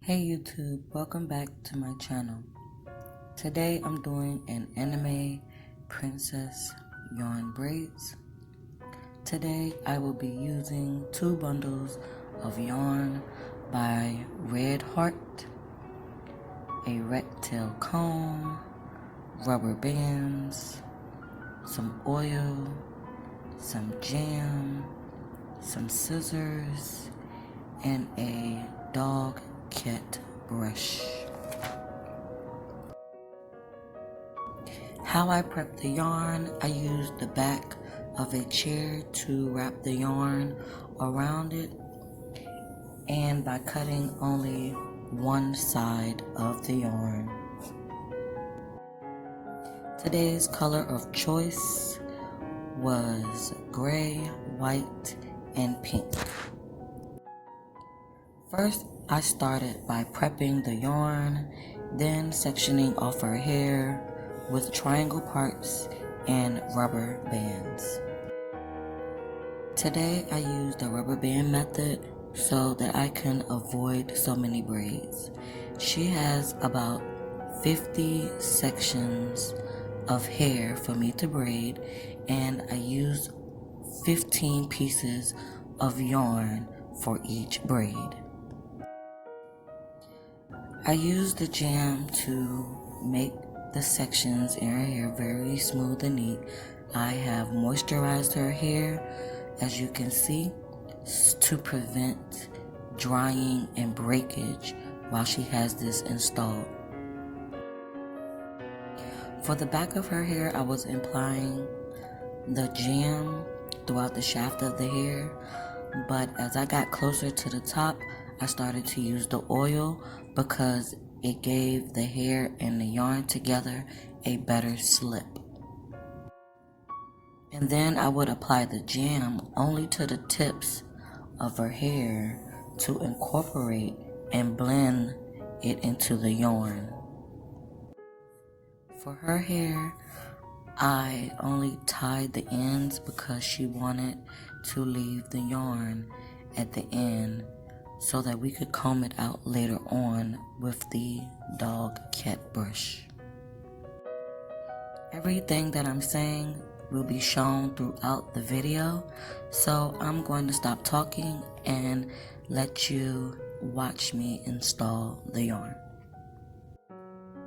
Hey YouTube, welcome back to my channel. Today I'm doing an anime princess yarn braids. Today I will be using 2 bundles of yarn by Red Heart, a rat tail comb, rubber bands, some oil, some jam, some scissors, and a dog cat brush. How I prep the yarn, I use the back of a chair to wrap the yarn around it, and by cutting only one side of the yarn. Today's color of choice was gray, white, and pink. First, I started by prepping the yarn, then sectioning off her hair with triangle parts and rubber bands. Today, I used the rubber band method so that I can avoid so many braids. She has about 50 sections of hair for me to braid, and I used 15 pieces of yarn for each braid. I used the jam to make the sections in her hair very smooth and neat. I have moisturized her hair, as you can see, to prevent drying and breakage while she has this installed. For the back of her hair, I was applying the jam throughout the shaft of the hair, but as I got closer to the top, I started to use the oil because it gave the hair and the yarn together a better slip. And then I would apply the jam only to the tips of her hair to incorporate and blend it into the yarn. For her hair, I only tied the ends because she wanted to leave the yarn at the end so that we could comb it out later on with the dog cat brush. Everything that I'm saying will be shown throughout the video, so I'm going to stop talking and let you watch me install the yarn.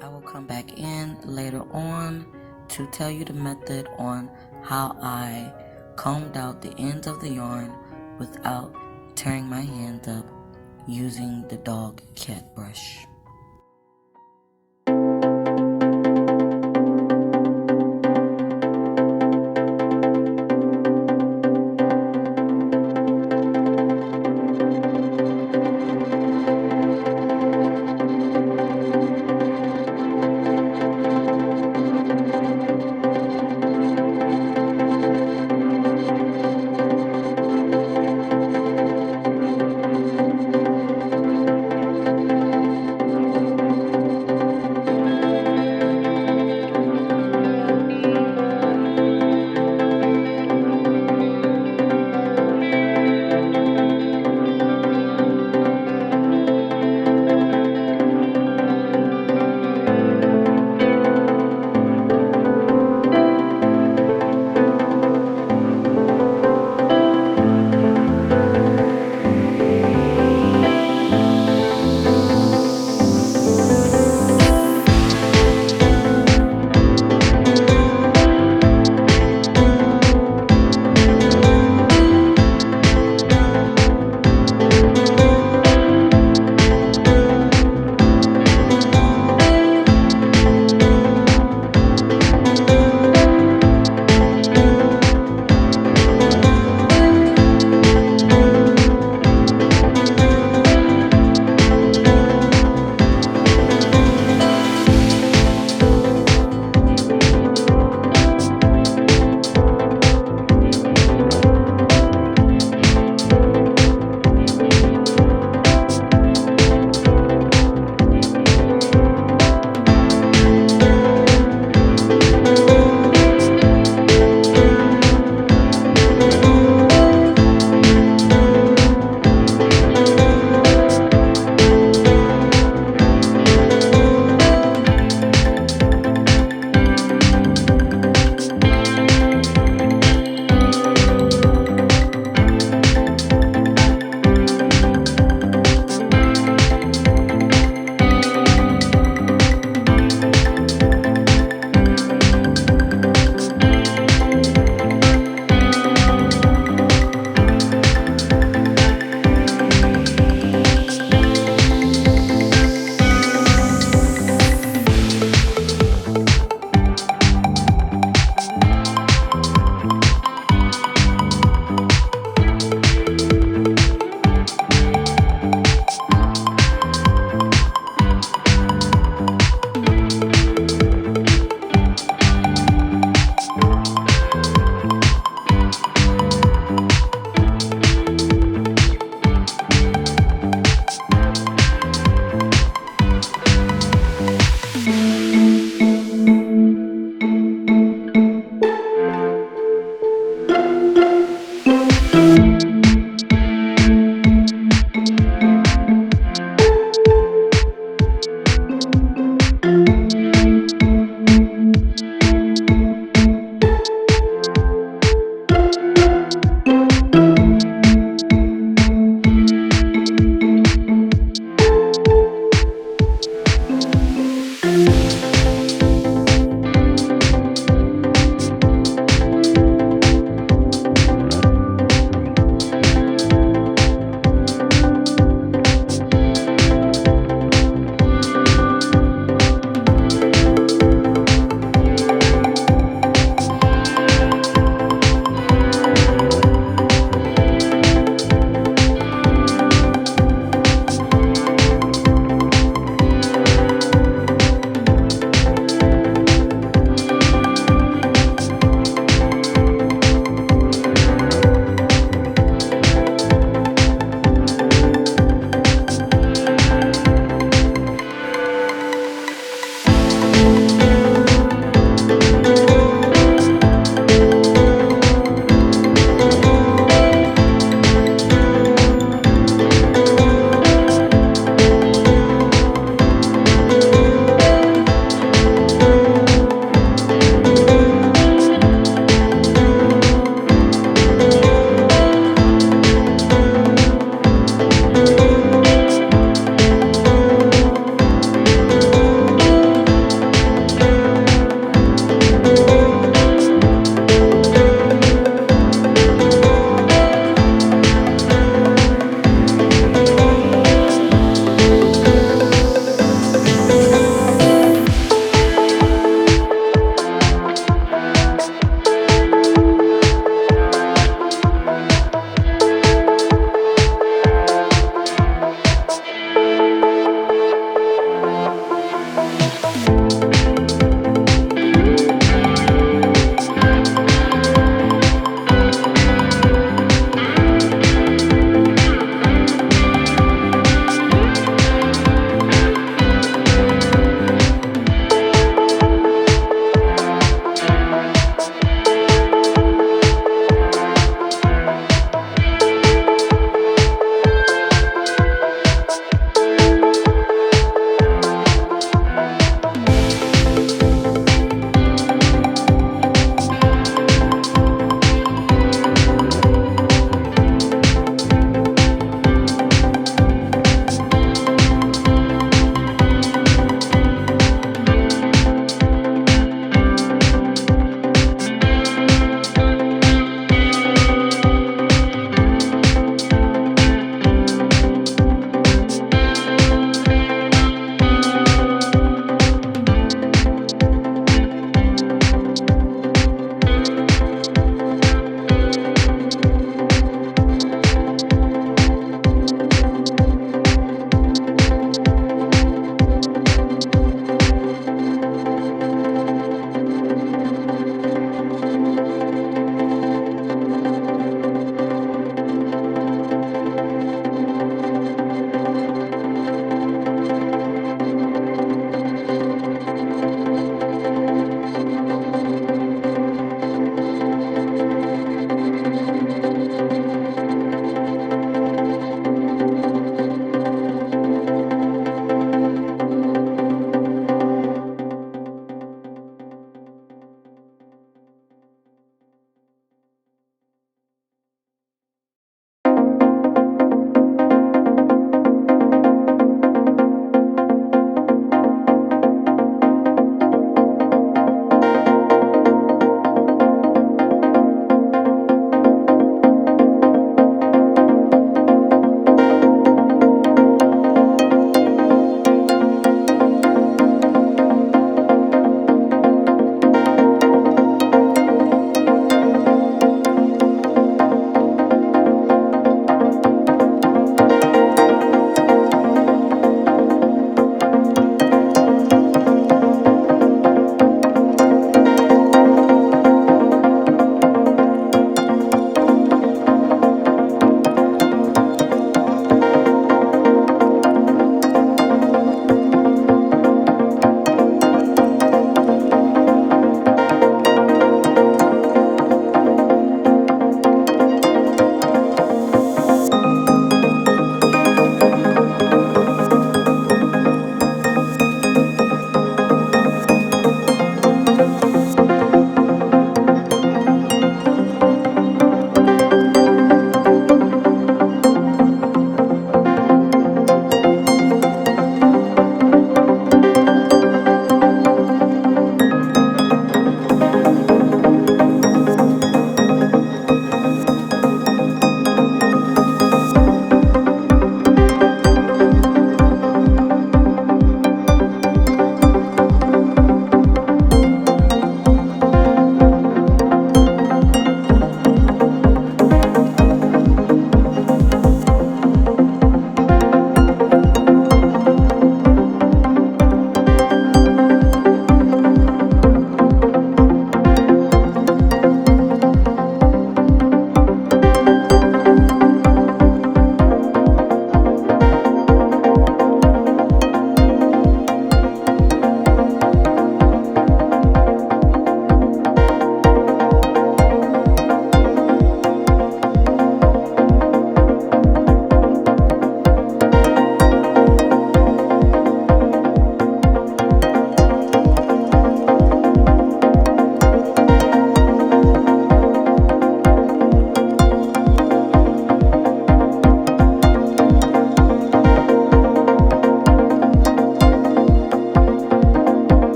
I will come back in later on to tell you the method on how I combed out the ends of the yarn without tearing my hand up using the dog cat brush.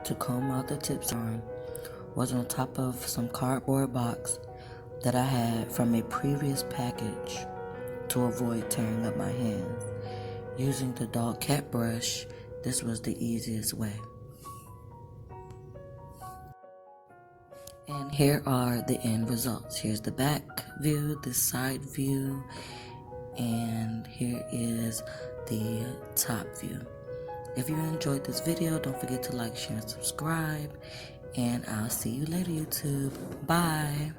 to comb out the tips on was on top of some cardboard box that I had from a previous package to avoid tearing up my hands. Using the dog cat brush, this was the easiest way. And here are the end results. Here's the back view, the side view, and here is the top view. If you enjoyed this video, don't forget to like, share, and subscribe. And I'll see you later, YouTube. Bye.